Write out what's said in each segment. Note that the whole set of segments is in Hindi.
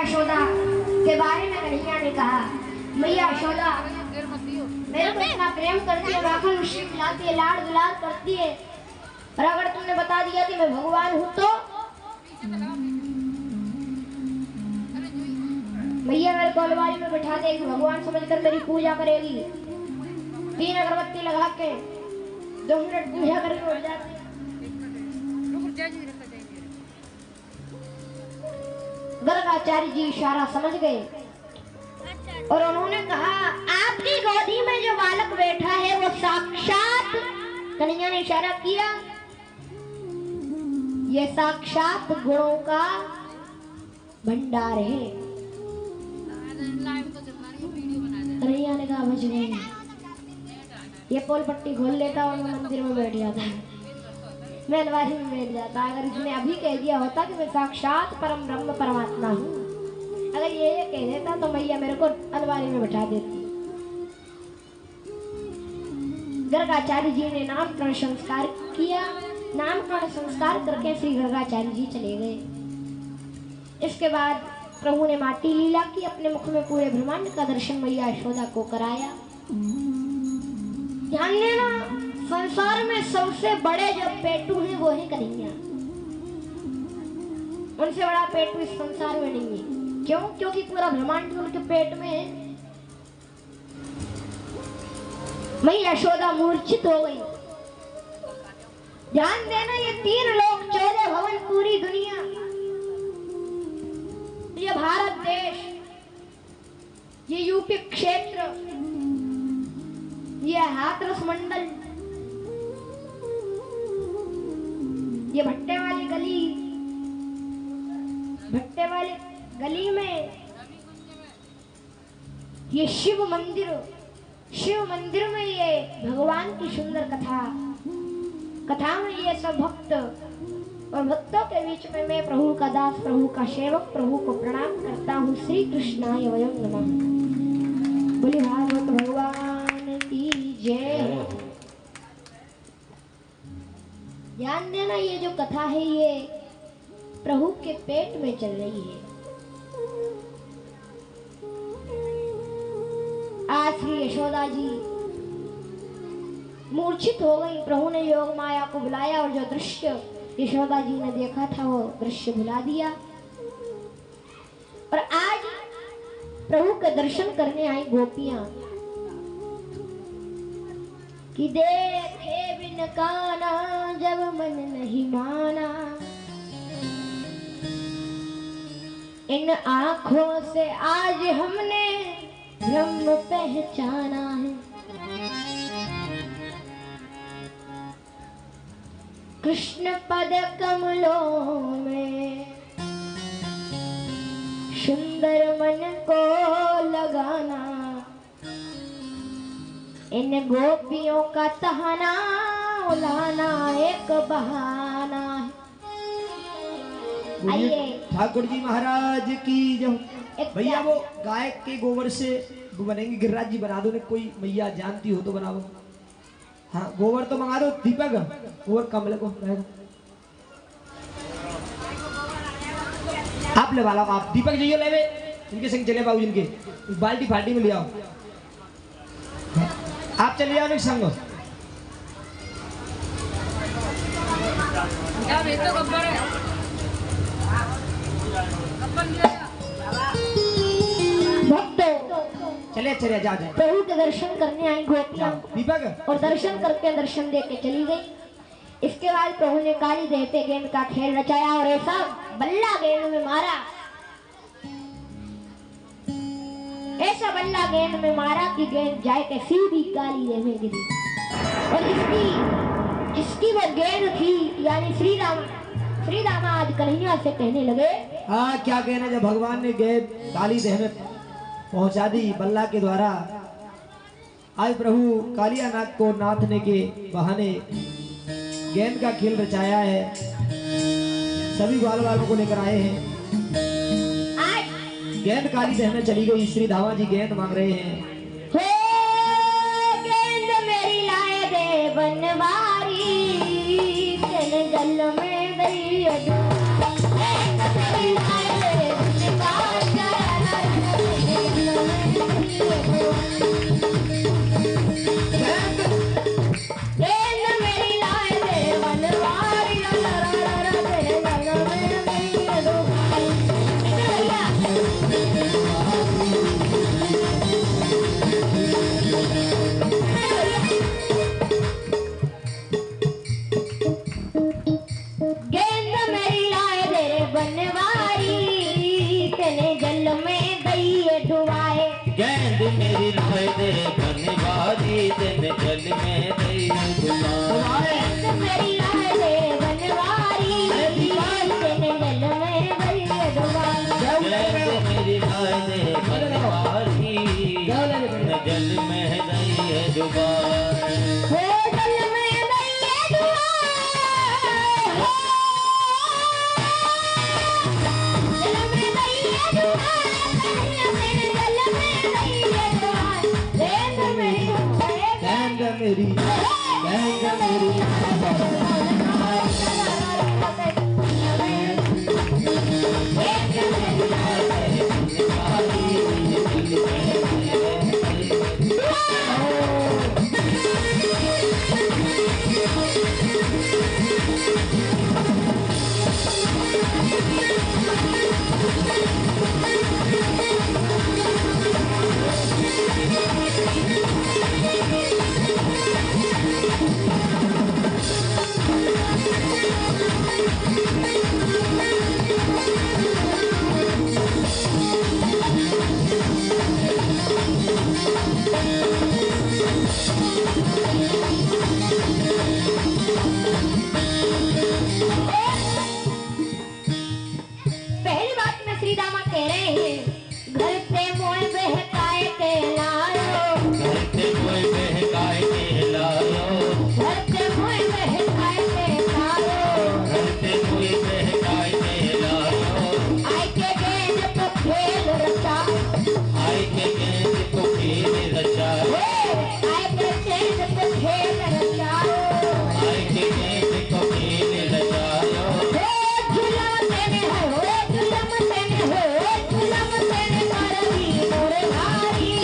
यशोदा के बारे में कन्हैया ने कहा, मैया यशोदा मेरे को इतना प्रेम करती है, माखन मिश्री खिलाती है, लाड़ दुलार करती है, और अगर तुमने बता दिया कि मैं भगवान हूँ तो मैया मेरे को अलमारी में बैठा देगी, भगवान समझकर मेरी पूजा करेगी। 3 अगरबत्ती लगा के 2 मिनट पूजा करके उठ जाती है। गर्गाचार्य जी इशारा समझ गए और उन्होंने कहा, आपकी गोदी में जो बालक बैठा है वो साक्षात, कन्हैया ने इशारा किया, ये साक्षात गुणों का भंडार है। कन्हैया ने कहा, बच गए, ये पोल पट्टी खोल लेता और मैं मंदिर में बैठ जाता, मैं अलमारी में बैठ जाता। अगर इसने अभी कह दिया होता कि मैं साक्षात परम ब्रह्म परमात्मा हूँ, अगर ये कह देता तो मैया मेरे को अलमारी में बैठा देती। गर्गाचार्य जी ने नामकरण संस्कार किया, नामकरण संस्कार करके श्री गर्गाचार्य जी चले गए। इसके बाद प्रभु ने माटी लीला की, अपने मुख में पूरे ब्रह्मांड का दर्शन मैया यशोदा को कराया। ध्यान देना, संसार में सबसे बड़े जो पेटू हैं वो है कन्हैया, उनसे बड़ा पेटू इस संसार में नहीं है। क्यों? क्योंकि पूरा ब्रह्मांड उनके पेट में है। मैया यशोदा मूर्छित हो गई। ध्यान देना, ये 3 लोक 14 भवन, पूरी दुनिया, ये भारत देश, ये यूपी क्षेत्र, ये हाथरस मंडल, ये भट्टे वाली गली में ये शिव मंदिर में ये भगवान की सुंदर कथा में ये सब भक्त और भक्तों के बीच में मैं प्रभु का दास, प्रभु का सेवक, प्रभु को प्रणाम करता हूँ। श्री कृष्णाय वयं नमः। बोले भागवत भगवान की जय। ध्यान देना, ये जो कथा है ये प्रभु के पेट में चल रही है। आज श्री यशोदा जी मूर्छित हो गई। प्रभु ने योग माया को बुलाया और जो दृश्य यशोदा जी ने देखा था वो दृश्य भुला दिया। और आज प्रभु के दर्शन करने आई गोपियां कि देखे बिन काना जब मन नहीं माना, इन आंखों से आज हमने ब्रह्म पहचाना है। कृष्ण पद कमलों में सुंदर मन को लगाना, इन गोपियों का तहना उलाना एक बहाना है। आइए ठाकुर जी महाराज की जो भैया वो गाय के गोबर से वो बनेंगे। गिरिराज जी बना दो, ने कोई मैया जानती हो तो बनाओ। हाँ गोबर तो मंगा दो। दीपक गोबर कमल को आप ले वाला, आप दीपक जी ले वे, इनके संग चले बाबू, इनके बाल्टी फाल्टी में ले आओ। आप चले जाओ संग। चले चले जा जाए। प्रभु के दर्शन करने आई गोपियां दीपक और दर्शन करके दर्शन देके चली गई। इसके बाद प्रभु ने काली देहते गेंद का खेल रचाया और ऐसा बल्ला गेंद में मारा, ऐसा बल्ला गेंद में मारा कि गेंद जाए के सीधी काली देह में गिरी। और जिसकी वो गेंद थी यानी श्री राम आज कन्हैया से कहने लगे, हाँ क्या कहना, जब भगवान ने गेंद काली देह में पहुंचा दी बल्ला के द्वारा, आज प्रभु कालिया नाग को नाथने के बहाने गेंद का खेल रचाया है। सभी बाल बालों को लेकर आए हैं। गेंद काली देह में चली गई। श्री धामा जी गेंद मांग रहे हैं। गेंद मेरी लाए दे बनवारी, जल में गई मैंने जल में दई डुबाए। गेंद मेरी लाए दे बनवारी तेने जल में दई डुबाए। गेंद मेरी लाए दे बनवारी तेने जल में दई डुबाए। गेंद मेरी लाए दे बनवारी तेने जल में दई डुबाए। हो जल में दई डुबाए, जल में दई डुबाए, तेने जल में दई डुबाए। गेंद मेरी गेंद मेरी पहली बात में श्री रामा कह रहे हैं, घर से मोह बहकाए के लायो, घर से कोई बहकाए के लायो, घर से मोह बहकाए के लायो, घर से कोई बहकाए के लायो। आए के गेंद को खेल रचा, आए के गेंद को खेल रचायो, आए के गेंद को खेल रचायो। आए के गेंद को खेल रचायो। झुलम तेने हो, झुलम तेने हो, झुलम तेने मारी मोरे भारी,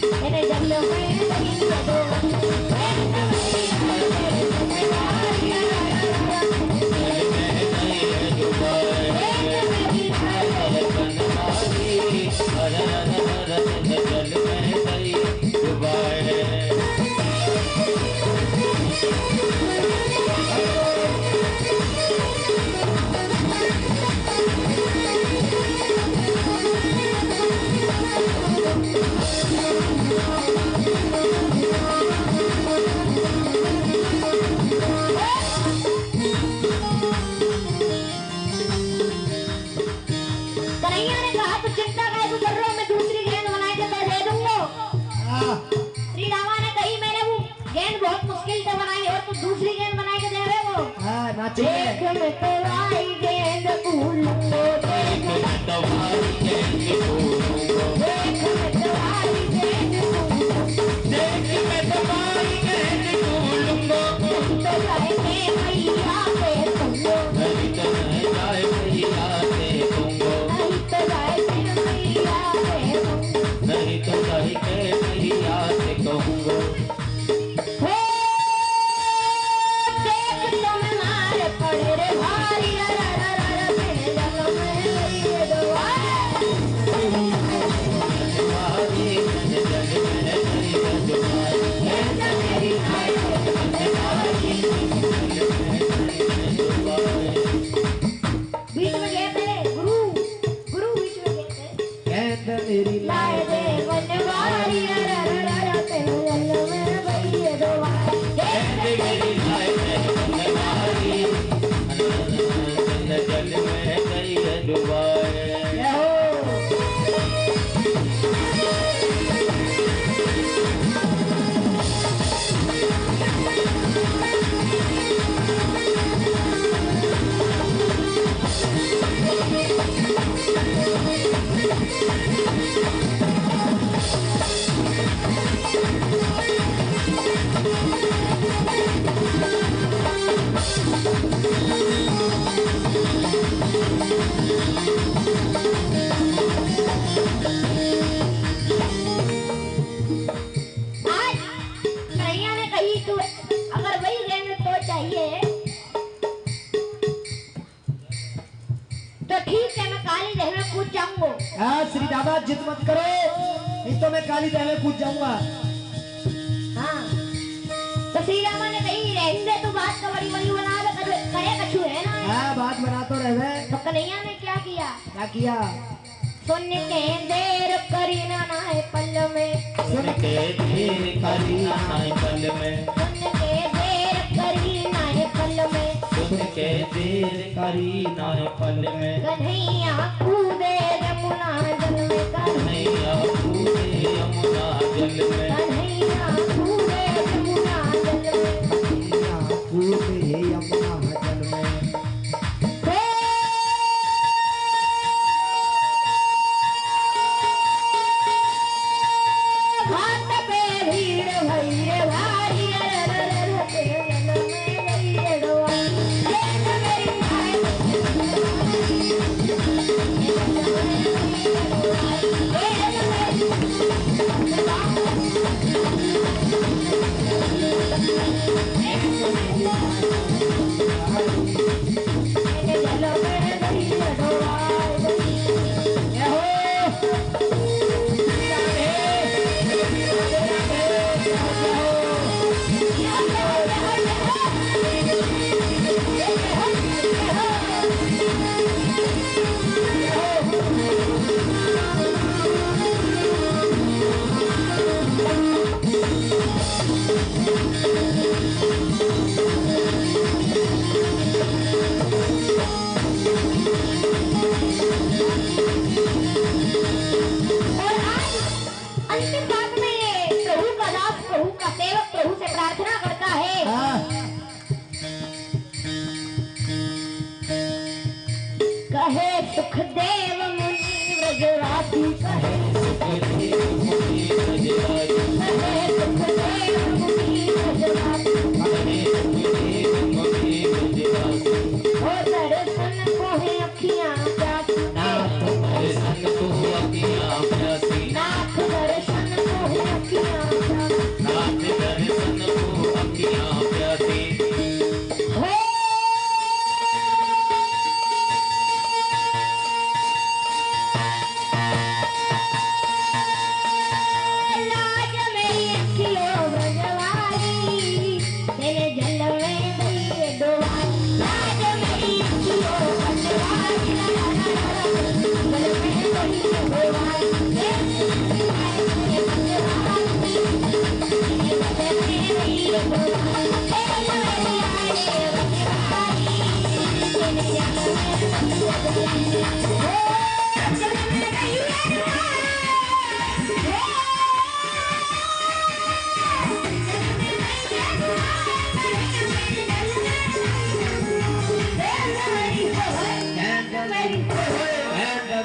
तेने जल में दई दो। कन्हैया ने कहा तो चिंता का तू कर रहा, मैं दूसरी गेंद बना के तो दे दूंगा। श्री रामा ने कही मैंने वो गेंद बहुत मुश्किल से बनाई और तू दूसरी गेंद बना के दे रहे हो। हाँ नाचे देख मैं तो आई गेंद भूलूंगा, देख मैं तो आई गेंद भूलूंगा, देख मैं तो आई गेंद भूलूंगा, तो जाएंगे मैया पे तुमको, नहीं तो जाएंगे मैया पे तुमको। नहीं तो कहीं के मैया से कहूँगा। हो देख तुम मारे पड़े रे भारी, रा रा रा रा रा तेरे जल में दई डुबाए। बनवारी तेने जल में दई डुबाए। गेंद मेरी लाए दे बनवारी। बीच में गए थे गुरु, गुरु बीच में गए थे। गेंद मेरी लाए दे बनवारी, रा रा रा रा रा तेरे जल में दई डुबाए। गेंद मेरी लाए दे बनवारी तेने जल में दई डुबाए। जय हो। हाँ श्री दामाद जिद मत करो, नहीं तो मैं काली दह में कूद जाऊंगा। हाँ तो श्री रामा ने कही रहने तो बात का बड़ी बड़ी बना दे, करे कछु है ना। हाँ बात बना तो रहे। तो कन्हैया ने क्या किया? क्या किया? सुन के देर करी ना नाय पल में, सुन के देर करी नाय पल में, सुन के देर करी नाय पल में, सुन के देर करी नाय पल में, कन्हैया कूदे यमुना जल में, कन्हैया कूदे यमुना जल में, कन्हैया कूदे यमुना जल में, कन्हैया कूदे यमुना जल में। घाट पे भीड़ भई रे भारी, जल में गई रे डोली, देख मेरी माय, अंतिम बात में ये प्रभु का दास, प्रभु का सेवक प्रभु से प्रार्थना करता है, कहे सुखदेव मुनि व्रजवासी, कहे सुखदेव मुनि व्रजवासी, कहे सुखदेव मुनि व्रजवासी, कहे सुखदेव मुनि व्रजवासी, हो दर्शन को है अखियां प्यासी, नाथ दर्शन को अखियाँ प्यासी, नाथ दर्शन को है अखियां प्यासी, नाथ दर्शन को अखियाँ प्यासी, हो लाज मेरी अखियों व्रजवासी, तेरे जल में गई डोली, लाज मेरी अखियों व्रजवासी, जल में गई डोली,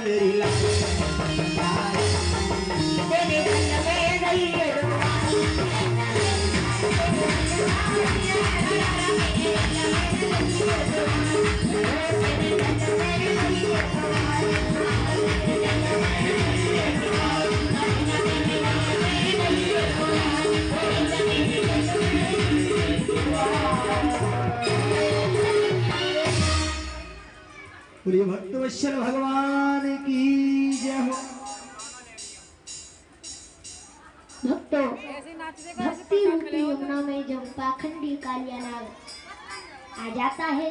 मेरी बोलिए भक्तवत्सल भगवान की जय हो। भक्तों, भक्ति रूपी यमुना में जब पाखंडी कालिया नाग आ जाता है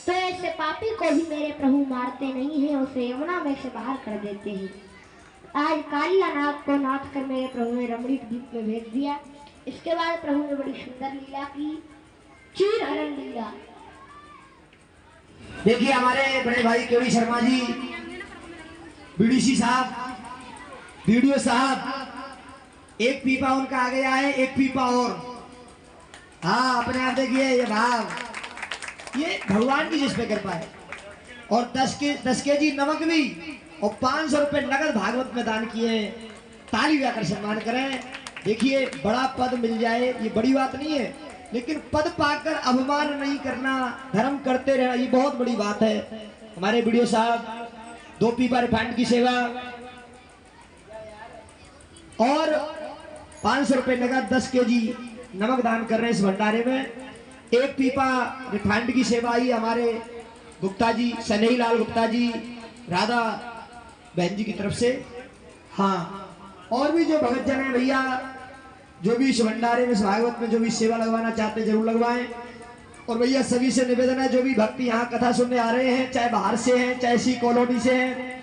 तो ऐसे पापी को भी मेरे प्रभु मारते नहीं हैं, उसे यमुना में से बाहर कर देते हैं। आज कालिया नाग को नाथ कर मेरे प्रभु ने रमणीक द्वीप में भेज दिया। इसके बाद प्रभु ने बड़ी सुंदर लीला की, चीर हरण लीला। देखिए हमारे बड़े भाई केवी शर्मा जी, बीडीसी साहब, वीडियो साहब, एक पीपा उनका आ गया है, एक पीपा और। हाँ अपने आप देखिए ये भाव, ये भगवान की जिस पे कृपा है। और 10 केजी नमक भी और 500 रुपए नगद भागवत में दान किए। ताली बजाकर सम्मान करें। देखिए बड़ा पद मिल जाए ये बड़ी बात नहीं है, लेकिन पद पाकर अभिमान नहीं करना, धर्म करते रहना ये बहुत बड़ी बात है। हमारे वीडियो साहब 2 पीपा रिफाइंड की सेवा और 500 रुपए नगद 10 केजी नमक दान कर रहे हैं इस भंडारे में। 1 पीपा रिफाइंड की सेवा आई हमारे गुप्ता जी, सनेही लाल गुप्ता जी, राधा बहन जी की तरफ से। हाँ और भी जो भगत जन है भैया, जो भी इस भंडारे में इस भागवत में जो भी सेवा लगवाना चाहते हैं जरूर लगवाएं। और भैया सभी से निवेदन है, जो भी भक्ति यहाँ कथा सुनने आ रहे हैं, चाहे बाहर से हैं चाहे इसी कॉलोनी से हैं,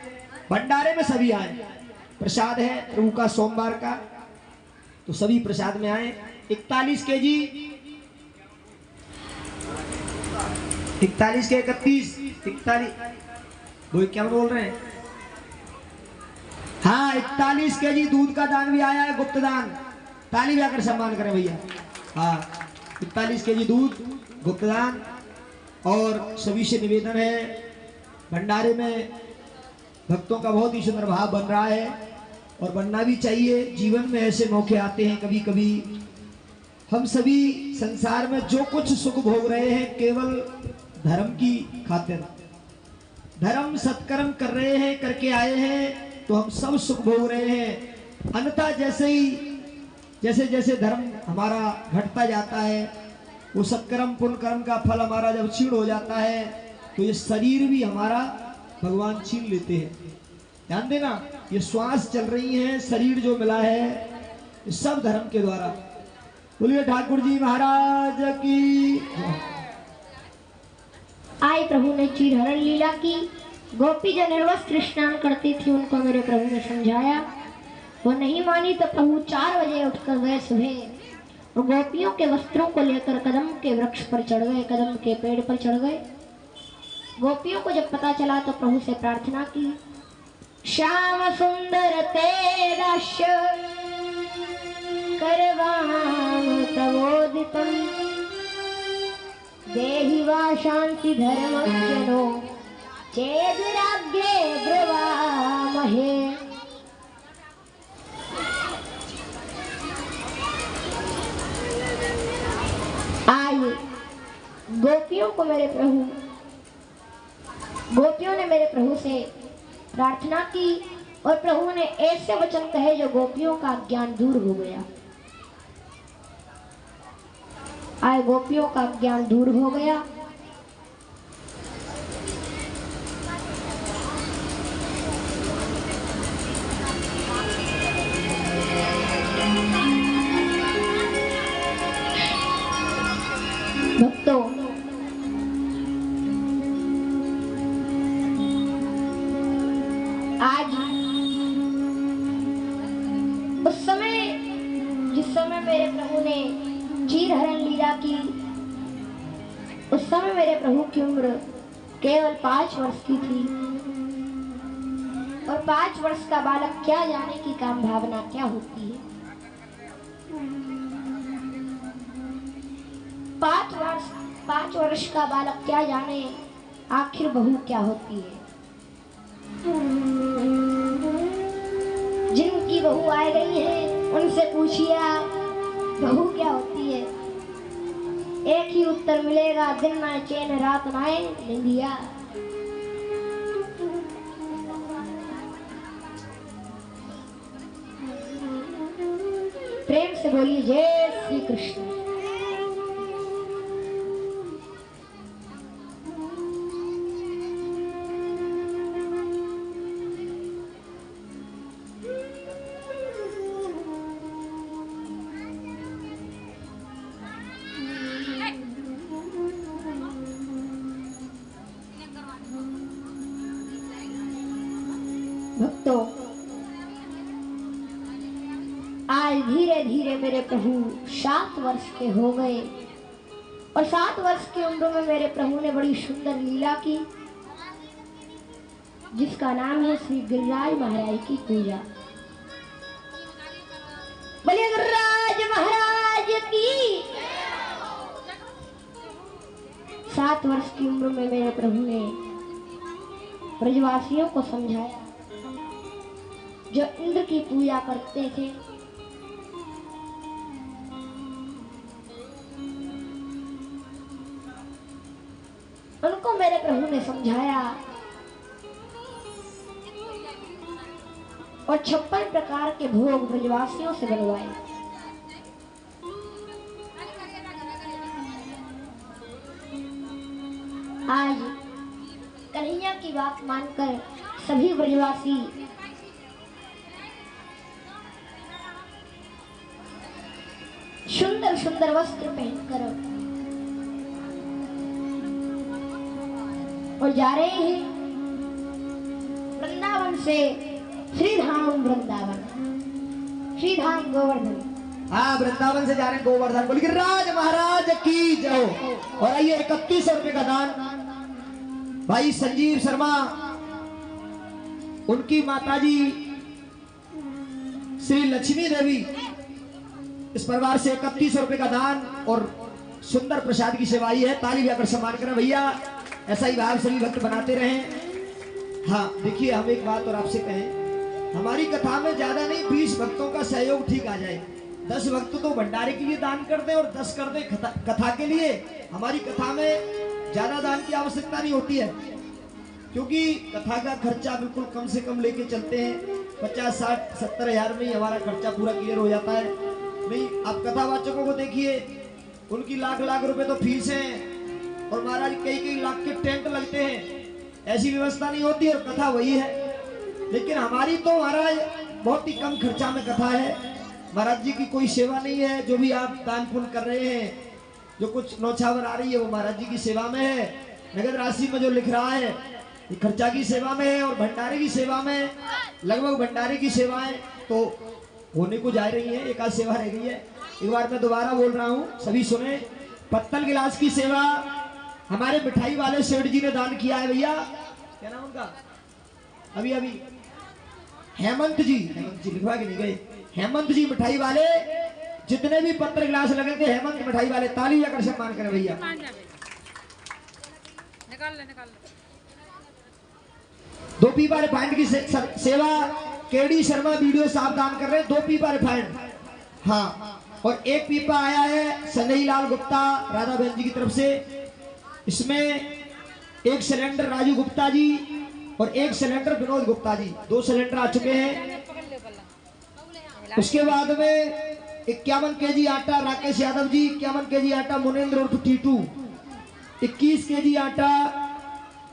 भंडारे में सभी आए, प्रसाद है प्रभु का सोमवार का, तो सभी प्रसाद में आए। 41 केजी 41 के 31 41 वो क्या बोल रहे हैं? हाँ 41 केजी दूध का दान भी आया है, गुप्त दान। ताली भी आकर सम्मान करें भैया। हाँ 41 केजी दूध गुप्त दान। और सभी से निवेदन है, भंडारे में भक्तों का बहुत ही सुंदर भाव बन रहा है और बनना भी चाहिए। जीवन में ऐसे मौके आते हैं कभी कभी, हम सभी संसार में जो कुछ सुख भोग रहे हैं केवल धर्म की खातिर, धर्म सत्कर्म कर रहे हैं, करके आए हैं तो हम सब सुख भोग रहे हैं। अन्यथा जैसे जैसे धर्म हमारा घटता जाता है, वो सत्कर्म पुण्य कर्म का फल हमारा जब क्षीण हो जाता है तो ये शरीर भी हमारा भगवान छीन लेते हैं। ध्यान देना, ये श्वास चल रही है, शरीर जो मिला है ये सब धर्म के द्वारा। बोलिए ठाकुर जी महाराज की। आई प्रभु ने चीरहरण लीला की। गोपी जो निर्वस्त्र स्नान करती थी उनको मेरे प्रभु ने समझाया, वो नहीं मानी तो प्रभु 4 बजे उठकर गए सुबह और गोपियों के वस्त्रों को लेकर कदम के वृक्ष पर चढ़ गए, कदम के पेड़ पर चढ़ गए। गोपियों को जब पता चला तो प्रभु से प्रार्थना की, श्याम सुंदर तेरा करवाम तवोदितम देहि वा शांति धर्मज्ञनो चेदुराग्ये ब्रवामहे। आइए गोपियों ने मेरे प्रभु से प्रार्थना की और प्रभु ने ऐसे वचन कहे जो गोपियों का ज्ञान दूर हो गया। आए गोपियों का ज्ञान दूर हो गया। भक्तों, आज उस समय जिस समय मेरे प्रभु ने चीरहरण लीला की, उस समय मेरे प्रभु की उम्र केवल 5 वर्ष की थी और 5 वर्ष का बालक क्या जाने की काम भावना क्या होती है। 5 वर्ष का बालक क्या जाने आखिर बहू क्या होती है। जिनकी बहू आ गई है उनसे पूछिए बहू क्या होती है, एक ही उत्तर मिलेगा, दिन ना चैन रात नाए निंदिया। प्रेम से बोलिए जय श्री कृष्ण। भक्तों, आज धीरे धीरे मेरे प्रभु 7 वर्ष के हो गए और 7 वर्ष की उम्र में मेरे प्रभु ने बड़ी सुंदर लीला की जिसका नाम है श्री गिरिराज महाराज की पूजा। बोलिए गिरिराज महाराज की। 7 वर्ष की उम्र में मेरे प्रभु ने ब्रजवासियों को समझाया, जो इंद्र की पूजा करते थे उनको मेरे प्रभु ने समझाया और 56 प्रकार के भोग ब्रजवासियों से बनवाए। आज कन्हैया की बात मानकर सभी ब्रजवासी सुंदर सुंदर वस्त्र पहनकर और जा रहे हैं वृंदावन से श्रीधाम वृंदावन, श्रीधाम गोवर्धन। हाँ, वृंदावन से जा रहे हैं गोवर्धन। बोल गिरिराज महाराज की जय हो। और आइए 3100 रुपए का दान भाई संजीव शर्मा, उनकी माताजी श्री लक्ष्मी देवी, इस परिवार से 3100 रुपए का दान और सुंदर प्रसाद की सेवाई है। ताली बजाकर सम्मान करें भैया, ऐसा ही भाव सभी भक्त बनाते रहें। हाँ देखिए, हम एक बात और आपसे कहें, हमारी कथा में ज्यादा नहीं 20 भक्तों का सहयोग ठीक आ जाए। 10 भक्त तो भंडारे के लिए दान कर दें और 10 कर दें कथा के लिए। हमारी कथा में ज्यादा दान की आवश्यकता नहीं होती है, क्योंकि कथा का खर्चा बिल्कुल कम से कम लेके चलते हैं। 50, 60, 70 हजार में ही हमारा खर्चा पूरा क्लियर हो जाता है। नहीं, आप कथावाचकों को देखिए, उनकी लाख लाख रुपए तो फीस है और महाराज कई लाख के टेंट लगते हैं। ऐसी व्यवस्था नहीं होती और कथा वही है। लेकिन हमारी तो महाराज बहुत ही कम खर्चा में कथा है। महाराज जी की कोई सेवा नहीं है। जो भी आप दान पुण्य कर रहे हैं, जो कुछ नौछावर आ रही है, वो महाराज जी की सेवा में है। नगद राशि में जो लिख रहा है ये खर्चा की सेवा में है और भंडारे की सेवा में। लगभग भंडारे की सेवाएं तो होने को जा रही है, एक आध सेवा रह गई है। एक बार मैं दोबारा बोल रहा हूँ, सभी सुने। पत्तल गिलास की सेवा हमारे मिठाई वाले सेठ जी ने दान किया है भैया। क्या नाम उनका? अभी हेमंत जी लिखवा के नहीं गए। हेमंत जी मिठाई वाले, जितने भी पत्तल गिलास लगे थे हेमंत मिठाई वाले, ताली बजाकर सम्मान करें भैया। निकाल ले। 2 पीपा रिफाइंड की सेवा केडी शर्मा वीडियो साहब दान कर रहे हैं। 2 पीपा रिफाइंड, हाँ। और 1 पीपा आया है सनई लाल गुप्ता राधा बहन जी की तरफ से। इसमें 1 सिलेंडर राजू गुप्ता जी और 1 सिलेंडर विनोद गुप्ता जी, 2 सिलेंडर आ चुके हैं। उसके बाद में 51 केजी आटा राकेश यादव जी, 51 केजी आटा मुनेन्द्र उर्फ टीटू, 21 केजी आटा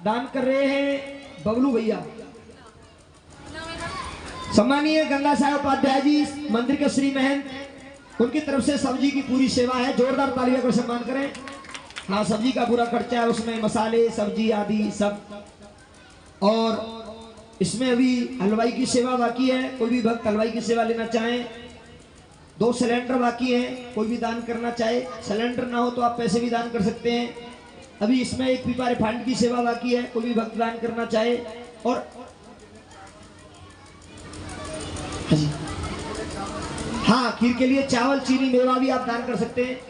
दान कर रहे हैं बबलू भैया। सम्मानीय गंगा साहब उपाध्याय जी मंदिर के श्री महंत, उनकी तरफ से सब्जी की पूरी सेवा है। जोरदार तालियों का सम्मान करें। हाँ, सब्जी का पूरा खर्चा है, उसमें मसाले सब्जी आदि सब। और इसमें अभी हलवाई की सेवा बाकी है। कोई भी भक्त हलवाई की सेवा लेना चाहें, 2 सिलेंडर बाकी हैं। कोई भी दान करना चाहे, सिलेंडर ना हो तो आप पैसे भी दान कर सकते हैं। अभी इसमें 1 पीपा रिफाइंड की सेवा बाकी है। कोई भी भक्त दान करना चाहे। और हाँ, खीर के लिए चावल चीनी मेवा भी आप दान कर सकते हैं।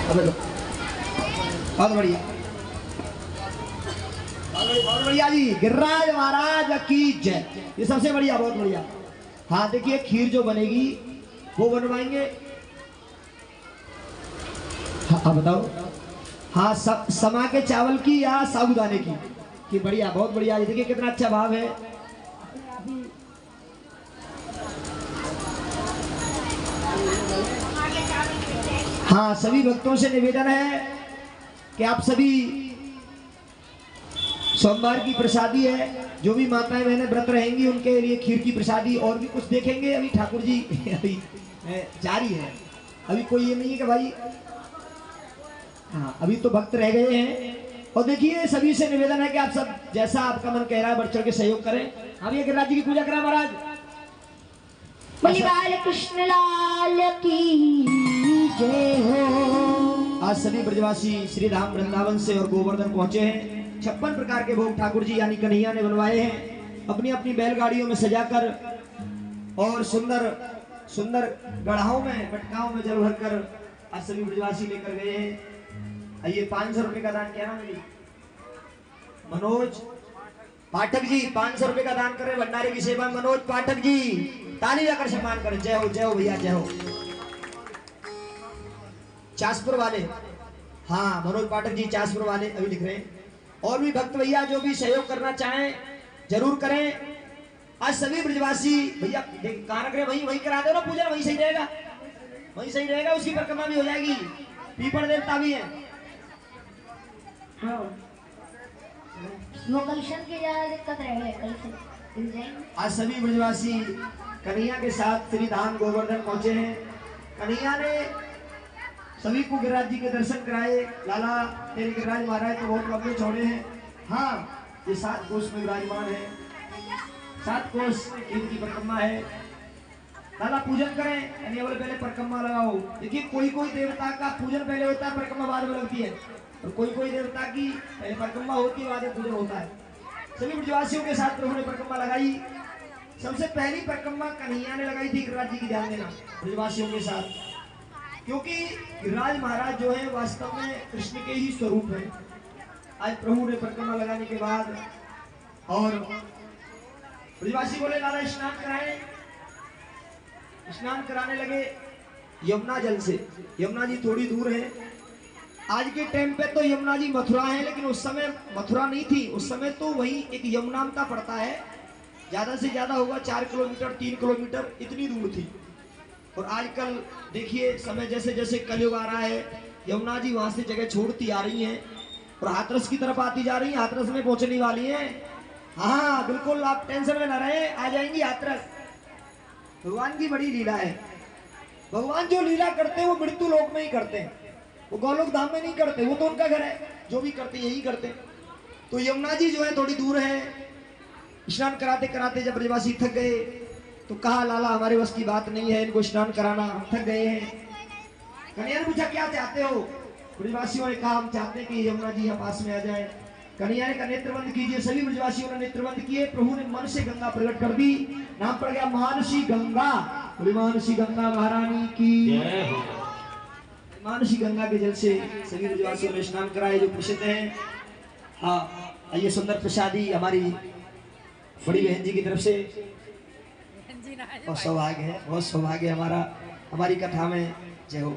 बहुत बढ़िया, बहुत बढ़िया जी। गिरिराज महाराज की जय। ये सबसे बढ़िया, बहुत बढ़िया। हाँ देखिए, खीर जो बनेगी वो बनवाएंगे। हाँ बताओ। हाँ, समा के चावल की या साबुदाने की बढ़िया, बहुत बढ़िया। ये देखिए कितना अच्छा भाव है। हाँ, सभी भक्तों से निवेदन है कि आप सभी सोमवार की प्रसादी है, जो भी माताएं बहनें व्रत रहेंगी उनके लिए खीर की प्रसादी। और भी कुछ देखेंगे अभी ठाकुर जी अभी जारी है। अभी कोई ये नहीं है कि भाई, हाँ अभी तो भक्त रह गए हैं। और देखिए, सभी से निवेदन है कि आप सब जैसा आपका मन कह रहा है बढ़ चढ़ के सहयोग करें। हम ये गिरिराज जी की पूजा करें महाराज। बोली बाल कृष्ण लाल की जय हो। आज सभी ब्रजवासी श्री धाम वृंदावन से और गोवर्धन पहुंचे हैं। 56 प्रकार के भोग ठाकुर जी यानी कन्हैया ने बनवाए हैं, अपनी अपनी बैलगाड़ियों में सजाकर और सुंदर सुंदर गढ़ाओं में मटकाओं में जल भरकर आज सभी ब्रजवासी लेकर गए हैं। आइए 500 रुपए का दान। क्या नाम है? मनोज पाठक जी 500 रुपए का दान कर रहे भंडारे की सेवा। मनोज पाठक जी, ताली जाकर सम्मान करें। जय हो भैया, जय हो। चासपुर वाले, हाँ मनोज पाठक जी चासपुर वाले अभी लिख रहे हैं। और भी भक्त भैया जो भी सहयोग करना चाहें जरूर करें। आज सभी ब्रजवासी भैया कहाँ रख रहे, वहीं करा दो ना पूजा, वहीं सही रहेगा, उसकी परिक्रमा भी हो जाएगी। पीपल देवता भी है। हाँ, वो कलशन की ज्यादा दिक्कत रहे, कलशन। आज सभी ब्रजवासी कन्हैया के साथ श्री धाम गोवर्धन पहुंचे हैं। कन्हैया ने सभी को गिरिराज जी के दर्शन कराए। लाला तेरे गिरिराज महाराज तो बहुत लंबे चौड़े हैं। हाँ, ये 7 कोस में विराजमान है, 7 कोस इनकी परिक्रमा है। लाला पूजन करें, यानी बोले पहले परिक्रमा लगाओ। देखिए कोई कोई देवता का पूजन पहले होता है, परिक्रमा बाद में लगती है, और कोई कोई देवता की पहले परिक्रमा होती है, बाद में पूजन होता है। सभी ब्रजवासियों के साथ प्रभु ने परिक्रमा लगाई। सबसे पहली परिक्रमा कन्हैया ने लगाई थी। गिरिराज जी की ध्यान देना ब्रजवासियों के साथ, क्योंकि गिरिराज महाराज जो है वास्तव में कृष्ण के ही स्वरूप है। आज प्रभु ने परिक्रमा लगाने के बाद और ब्रजवासी बोले लाला स्नान कराएं। स्नान कराने लगे यमुना जल से। यमुना जी थोड़ी दूर है। आज के टाइम पे तो यमुना जी मथुरा है, लेकिन उस समय मथुरा नहीं थी। उस समय तो वही एक यमुनांता पड़ता है, ज्यादा से ज्यादा होगा 4 किलोमीटर 3 किलोमीटर, इतनी दूर थी। और आजकल देखिए समय जैसे जैसे कलयुग आ रहा है, यमुना जी वहां से जगह छोड़ती आ रही हैं और हाथरस की तरफ आती जा रही हैं। हाथरस में पहुंचने वाली हैं। हाँ बिल्कुल, आप टेंशन में न रहे, आ जाएंगी हाथरस। भगवान की बड़ी लीला है। भगवान जो लीला करते हैं वो मृत्यु लोक में ही करते हैं, वो गोलोक धाम में नहीं करते। वो तो उनका घर है, जो भी करते यही करते। तो यमुना जी जो है थोड़ी दूर है। स्नान कराते कराते जब ब्रजवासी थक गए तो कहा लाला हमारे बस की बात नहीं है इनको स्नान कराना, हम थक गए हैं। कन्हैया ने पूछा क्या चाहते हो? ब्रजवासियों ने कहा हम चाहते हैं कि यमुना जी यहाँ पास में आ जाए। कन्हैया ने कहा नेत्रबंद कीजिए। सभी ब्रजवासियों ने नेत्रबंद किए। प्रभु ने मन से गंगा प्रकट कर दी। नाम पड़ गया मानसी गंगा। मानसी गंगा महारानी की। मानसी गंगा के जल से सभी ब्रजवासियों ने स्नान कराए जो प्रसिद्ध हैं। हाँ, ये सुंदर प्रसादी हमारी बड़ी बहन जी की तरफ से। बहुत सौभाग्य है, बहुत सौभाग्य हमारा हमारी कथा में। जय हो।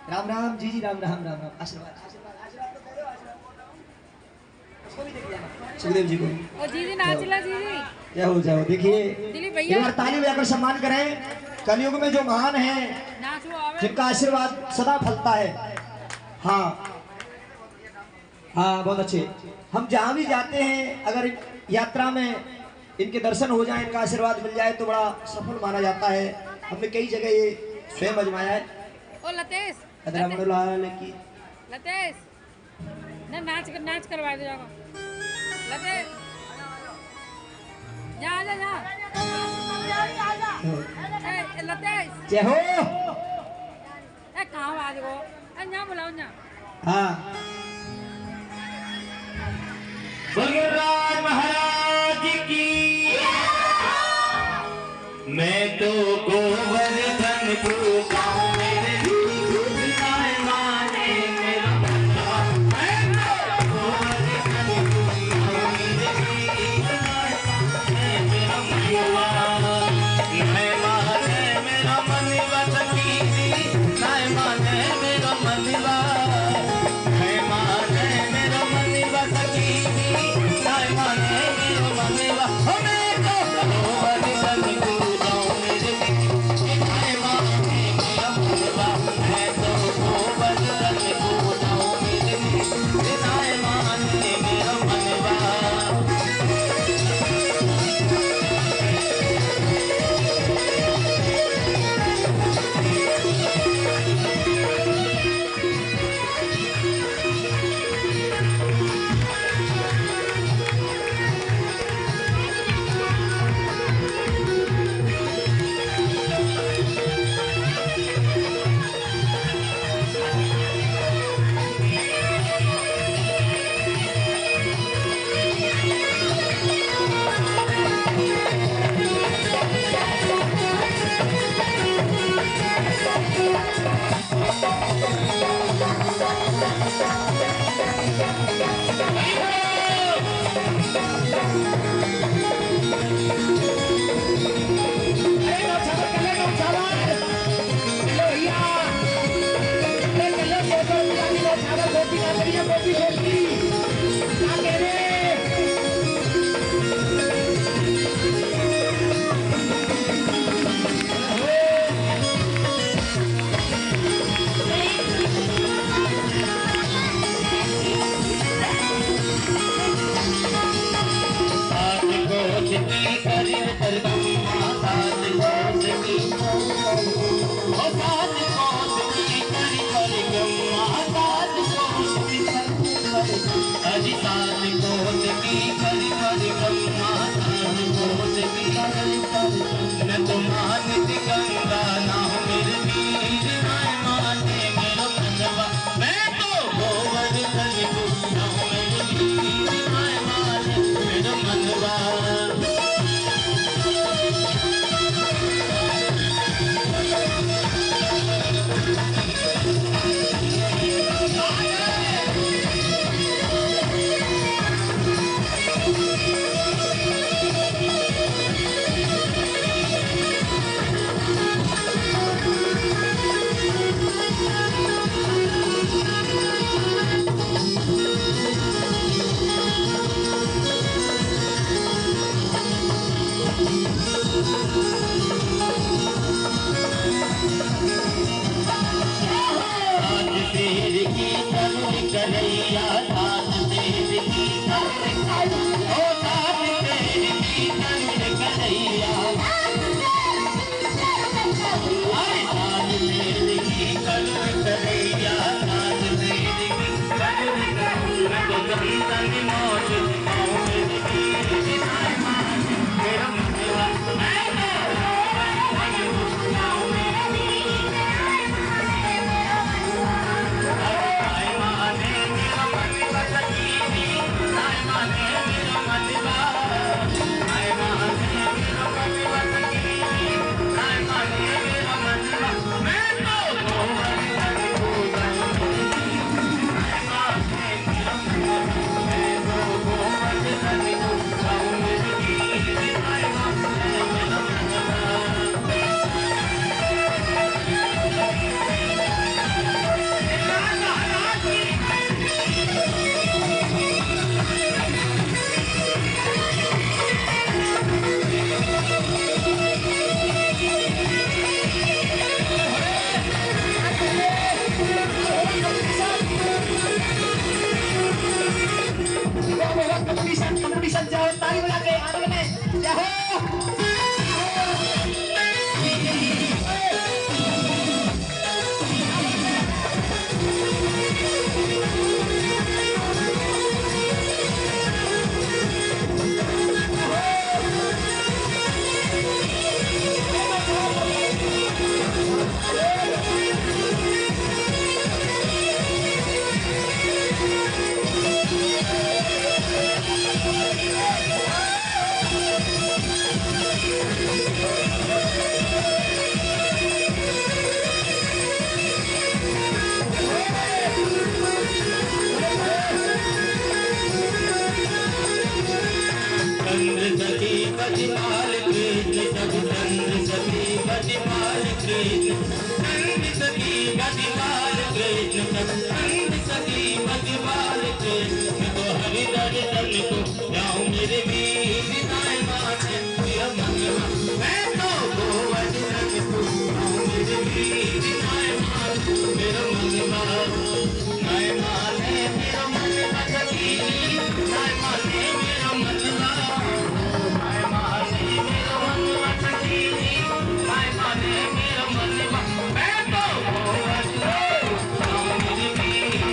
राम राम जी जी, राम राम राम राम। आशीर्वाद आशीर्वाद आशीर्वाद तो दे दो, आशीर्वाद उसको भी देख लेना सुखदेव जी को। ओ जी जी नाचला जी जी। जय हो जय हो। देखिए दिलीप भैया एक बार ताली बजाकर सम्मान करें। कलयुग में जो महान है, नाचो आवे। जिनका आशीर्वाद सदा फलता है। हाँ हाँ, बहुत अच्छे। हम जहाँ भी जाते हैं, अगर यात्रा में इनके दर्शन हो जाए, इनका आशीर्वाद मिल जाए तो बड़ा सफल माना जाता है। हमने कई जगह ये स्वयं आजमाया है। ओ लतेश लाल की लतेश ना नाच करवा दो जाओ। लतेश जा जा जा। ए लतेश जय हो। ए कहां आवाज को ए ना बुलाओ ना। हाँ, गिरिराज महाराज की। मैं तो गोवर्धन को गाऊं मेरे नाय माने मेरा बंदा। मैं तो गोवर्धन को गाऊं मेरा मनवा। नाय माने मेरा मनवा सखी, नाय माने मेरा मनवा। नाय माने मेरा मनवा सखी, नाय माने मेरा मनवा। मैं तो गोवर्धन को गाऊं मेरे नाय माने तनी मौज आओ मेरी बीवी नाय माने मेरा मनवा मैं तो आओ मेरी बीवी नाय माने मेरा मनवा नाय माने मेरा मनवा सखी नाय माने मेरा मनवा नाय माने मेरा मनवा सखी नाय माने मेरा मनवा मैं तो गोवर्धन को नाय माने मेरा मनवा मैं तो गोवर्धन को आओ मेरी बीवी नाय माने मेरा मनवा कंपटीशन जाओ ताली बजा के आनंद में जाओ। चंद्र सखी बजवाल कृष्ण जब चंद्र सखी बजवाल कृष्ण चंद्र सखी बजवाल कृष्ण जब चंद्र सखी बजवाल कृष्ण मैं तो हरि दर्शन को जाऊं मेरे वीर नाय माने मेरा मनवा मैं तो गोवर्धन को जाऊं मेरे वीर नाय माने मेरा मनवा नाय माने मेरा मनवा सखी नाय माने मेरा मनवा नाय माने मेरा मनवा सखी नाय माने मेरा मनवा मैं तो गोवर्धन को जाऊं मेरे वीर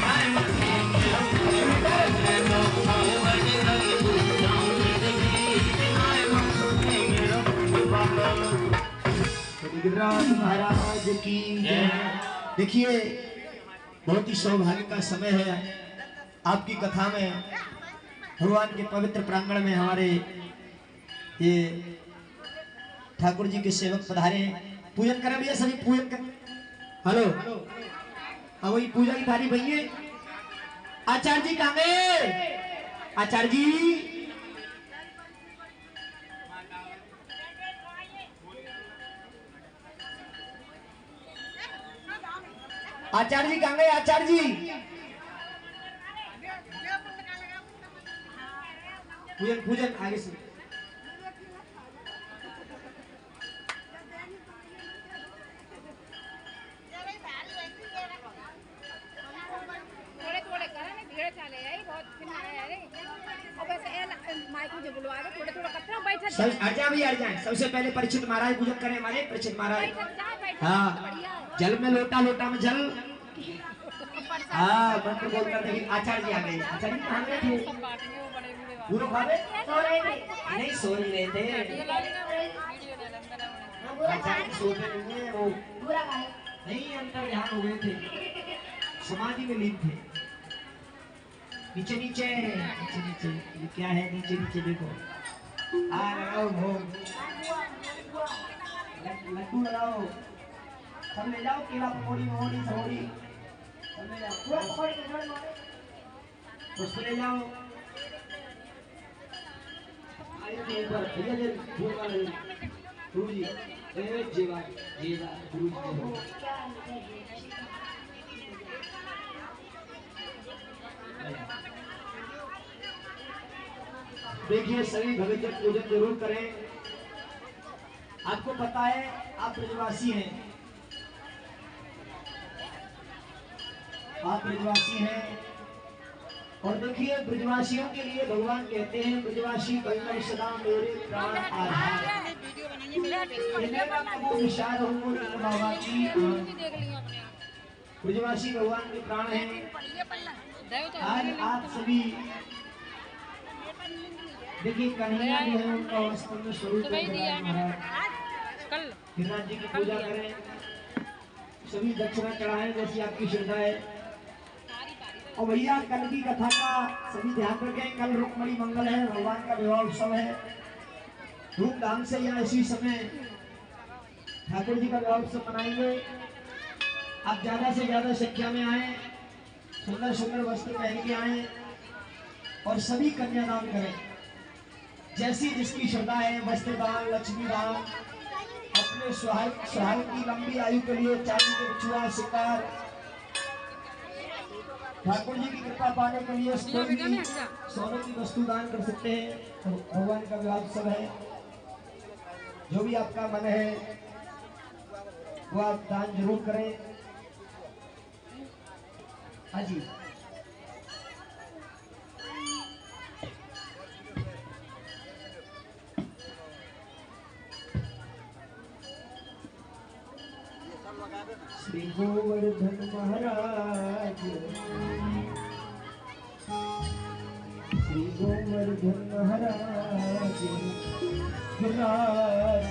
नाय माने मेरा मनवा मैं तो गोवर्धन को जाऊं मेरे वीर नाय माने मेरा मनवा। गिरिराज महाराज की जय। देखिए बहुत ही सौभाग्य का समय है। आपकी कथा में भगवान के पवित्र प्रांगण में हमारे ये ठाकुर जी के सेवक पधारे हैं। पूजन करें भैया सभी पूजन कर। हेलो हाँ वही पूजा की थाली भैया। आचार्य जी कहाँ गए? आचार्य जी आचार्य जी कहाँ गए? आचार्य जी पूजन पूजन आगे से। थोड़े थोड़े करा ना धीरे चले यही बहुत फिर अरे और वैसे माइक में जो बुलवा दे थोड़े थोड़े कतरा बैठ सब आजा भी आ जाए। सबसे पहले परीक्षित महाराज पूजन करें। हमारे परीक्षित महाराज हाँ जल में लोटा लोटा में जल हाँ मंत्र बोलकर देखिए। आचार्य जी आ गए। आचार्य जी कहाँ गए थे? पूरा खावे नहीं सो रहे थे। आचार्य जी सोते नहीं है वो नहीं अंतर ध्यान हो गए थे समाधि में लीन थे। नीचे नीचे नीचे नीचे ये क्या है? नीचे नीचे देखो आ लगाओ भोग लड्डू लगाओ सब ले जाओ। केला पकौड़ी मोड़ी सौड़ी सब ले जाओ। पूरा पकौड़ी के जोड़ मारो उसको ले जाओ। आइए एक बार भैया जी भूल वाले गुरु जी ए जीवा जीवा गुरु जी देखिए सभी भगत पूजन जरूर करें। आपको पता है आप ब्रजवासी हैं। आप ब्रजवासी हैं और देखिए ब्रजवासियों के लिए भगवान कहते हैं ब्रजवासी बल्लभ सदा मेरे प्राण आधार। विशाल बाबा की ब्रजवासी भगवान के प्राण हैं। आज आप सभी देखिए कन्हैया जो है उनका वास्तव में स्वरूप है महाराज। गिरिराज जी की पूजा करें, सभी दक्षिणा चढ़ाएं जैसी आपकी श्रद्धा है। और भैया कल की कथा का सभी ध्यान रखें, कल रुक्मणी मंगल है, भगवान का विवाह उत्सव है। धूमधाम से यहाँ इसी समय ठाकुर जी का विवाह उत्सव मनाएंगे। आप ज्यादा से ज्यादा संख्या में आए, सुंदर सुंदर वस्त्र पहन के आए और सभी कन्यादान करें। जैसी जिसकी श्रद्धा है, वस्त्र दान, लक्ष्मी दान, अपने सुहाग की लंबी आयु के लिए चांदी के बिछुआ, शिकार, ठाकुर जी की कृपा पाने के लिए सोने की वस्तु दान कर सकते हैं। तो भगवान का विवाह उत्सव है, जो भी आपका मन है वो आप दान जरूर करें। हाँ जी, श्री गोवर्धन महाराज, श्री गोवर्धन महाराज गिरिराज।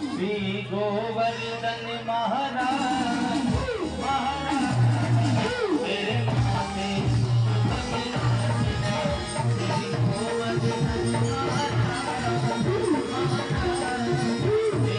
श्री गोवर्धन महाराज मेरे माथे श्री गोवर्धन महाराज मेरे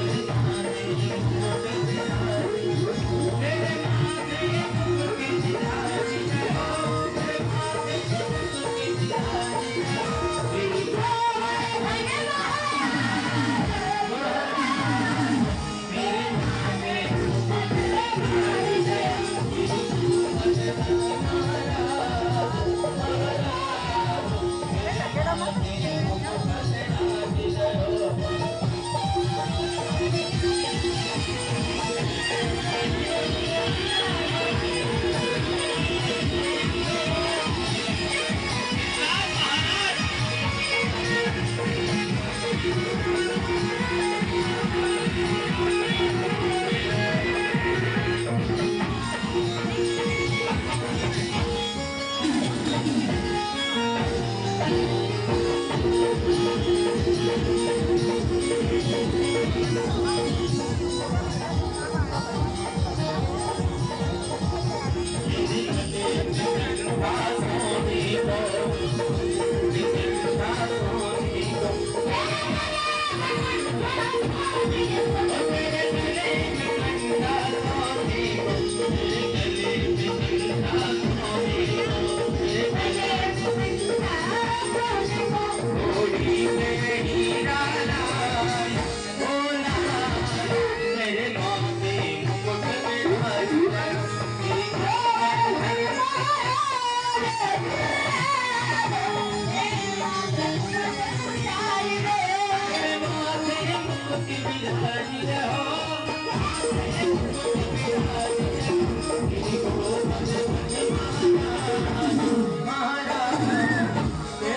Thank you.